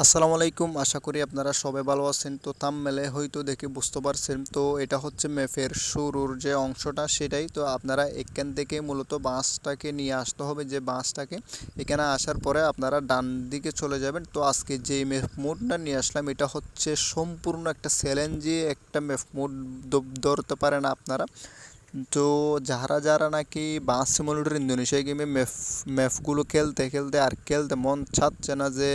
আসসালামু আলাইকুম, আশা করি আপনারা সবাই ভালো আছেন। তো থাম্বনেলে হয়তো দেখে বুঝতে পারছেন, তো এটা হচ্ছে ম্যাপের শুরুর যে অংশটা সেটাই। তো আপনারা এখান থেকে মূলত বাসটাকে নিয়ে আসতে হবে, যে বাসটাকে এখানে আসার পরে আপনারা ডান দিকে চলে যাবেন। তো আজকে যে ম্যাপ মোডটা নিয়ে আসলাম এটা হচ্ছে সম্পূর্ণ একটা চ্যালেঞ্জে একটা ম্যাপ মোড ধরতে পারেন আপনারা। তো যারা যারা নাকি বাস সিমুলেটর ইন্দোনেশিয়া গেমে ম্যাপগুলো খেলতে খেলতে আর খেলতে মন চাচ্ছে না, যে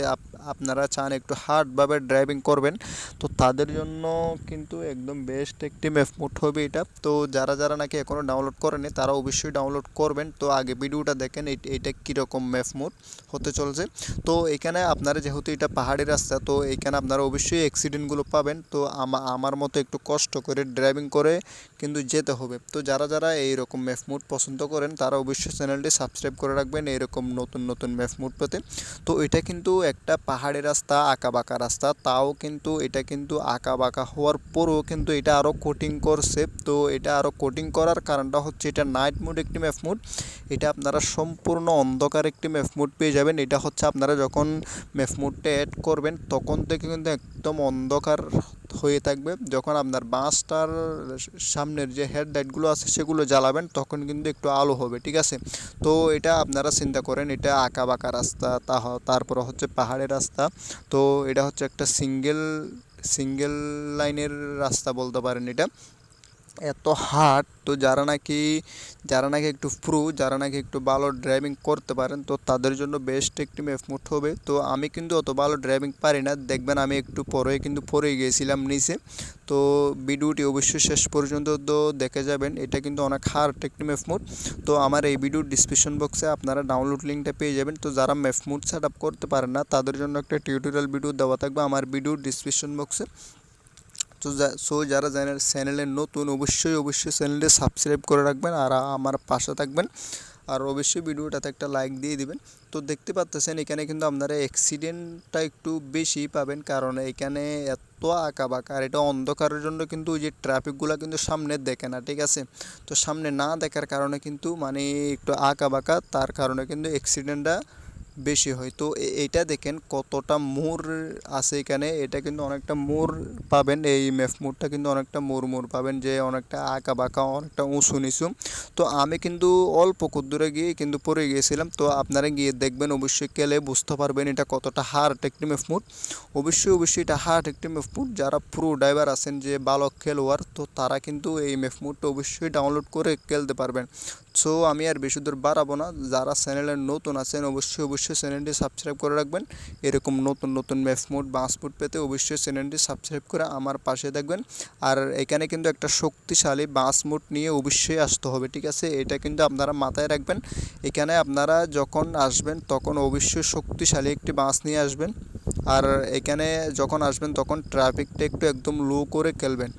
আপনারা চান একটু হার্ডভাবে ড্রাইভিং করবেন, তো তাদের জন্য কিন্তু একদম বেস্ট একটি ম্যাপ মোড হবে এটা। তো যারা যারা নাকি এখনও ডাউনলোড করেনি তারা অবশ্যই ডাউনলোড করবেন। তো আগে ভিডিওটা দেখেন এইটা কীরকম ম্যাপ মোড হতে চলছে। তো এখানে আপনারা যেহেতু এটা পাহাড়ি রাস্তা, তো এখানে আপনারা অবশ্যই অ্যাক্সিডেন্টগুলো পাবেন। তো আমার মতো একটু কষ্ট করে ড্রাইভিং করে কিন্তু যেতে হবে। তো যারা যারা এইরকম ম্যাপ মোড পছন্দ করেন তারা অবশ্যই চ্যানেলটি সাবস্ক্রাইব করে রাখবেন এইরকম নতুন নতুন ম্যাপ মোড পেতে। তো এটা কিন্তু একটা পাহাড়ি রাস্তা, আঁকা বাঁকা রাস্তা, তাও কিন্তু এটা কিন্তু আঁকা বাঁকা হওয়ার পরও কিন্তু এটা আরও কোটিং করছে। তো এটা আরও কোটিং করার কারণটা হচ্ছে এটা নাইট মোড একটি ম্যাপ মোড। এটা আপনারা সম্পূর্ণ অন্ধকার একটি ম্যাপ মোড পেয়ে যাবেন। এটা হচ্ছে আপনারা যখন ম্যাপ মোডটা অ্যাড করবেন তখন থেকে কিন্তু একদম অন্ধকার হয়ে থাকবে। যখন আপনার বাসটার সামনের যে হেডলাইটগুলো আছে সেগুলো জ্বালাবেন তখন কিন্তু একটু আলো হবে, ঠিক আছে। তো এটা আপনারা চিন্তা করেন, এটা আঁকা বাঁকা রাস্তা, তারপর হচ্ছে পাহাড়ের রাস্তা। তো এটা হচ্ছে একটা সিঙ্গেল লাইনের রাস্তা বলতে পারেন এটা, এত হার্ড। তো যারা নাকি একটু যারা নাকি একটু ভালো ড্রাইভিং করতে পারেন তো তাদের জন্য বেস্ট একটি ম্যাপ মোড হবে। তো আমি কিন্তু অত ভালো ড্রাইভিং পারি না, দেখবেন আমি একটু পরে কিন্তু পড়ে গিয়েছিলাম নিচে। তো ভিডিওটি অবশ্যই শেষ পর্যন্ত তো দেখে যাবেন, এটা কিন্তু অনেক হার্ড একটি ম্যাপ মোড। তো আমার এই ভিডিওর ডিসক্রিপশন বক্সে আপনারা ডাউনলোড লিঙ্কটা পেয়ে যাবেন। তো যারা ম্যাপ মোড সেট আপ করতে পারেন না তাদের জন্য একটা টিউটোরিয়াল ভিডিও দেওয়া থাকবে আমার ভিডিওর ডিসক্রিপশন বক্সে। তো যারা চ্যানেলে নতুন অবশ্যই চ্যানেলটি সাবস্ক্রাইব করে রাখবেন আর আমার পাশে থাকবেন, আর অবশ্যই ভিডিওটাতে একটা লাইক দিয়ে দিবেন। তো দেখতে পাচ্ছেন এখানে কিন্তু আপনারা অ্যাক্সিডেন্টটা একটু বেশি পাবেন, কারণ এখানে এত আঁকা বাঁকা, আর এটা অন্ধকারের জন্য কিন্তু ওই যে ট্রাফিকগুলো কিন্তু সামনে দেখে না, ঠিক আছে। তো সামনে না দেখার কারণে কিন্তু মানে একটু আঁকা বাঁকা, তার কারণে কিন্তু অ্যাক্সিডেন্টটা বেশি হয়। তো এইটা দেখেন কতটা মোড় আছে এখানে, এটা কিন্তু অনেকটা মোড় পাবেন, এই ম্যাপ মোড়টা কিন্তু অনেকটা মোড় পাবেন, যে অনেকটা আঁকা বাঁকা, অনেকটা উঁচু নিচু। তো আমি কিন্তু অল্প দূরে গিয়ে কিন্তু পড়ে গিয়েছিলাম। তো আপনারা গিয়ে দেখবেন, অবশ্যই গেলে বুঝতে পারবেন এটা কতটা হার্ড একটি ম্যাপ মোড। অবশ্যই এটা হার্ড একটি ম্যাপ মোড। যারা প্রো ড্রাইভার আছেন, যে ভালো খেলোয়াড়, তো তারা কিন্তু এই ম্যাপ মোডটা অবশ্যই ডাউনলোড করে খেলতে পারবেন। সো আমি আর বেশি দূর বাড়াবো না, যারা চ্যানেলে নতুন আছেন অবশ্যই চ্যানেলটি সাবস্ক্রাইব করে রাখবেন। এরকম নতুন নতুন ম্যাপ মোড বাস মোড পেতে অবশ্যই চ্যানেলটি সাবস্ক্রাইব করে আমার পাশে থাকবেন। আর এখানে কিন্তু একটা শক্তিশালী বাস মোড নিয়ে অবশ্যই আসতে হবে, ঠিক আছে, এটা কিন্তু আপনারা মাথায় রাখবেন। এখানে আপনারা যখন আসবেন তখন অবশ্যই শক্তিশালী একটি বাস নিয়ে আসবেন, আর এখানে যখন আসবেন তখন ট্রাফিকটা একটু একদম লো করে খেলবেন।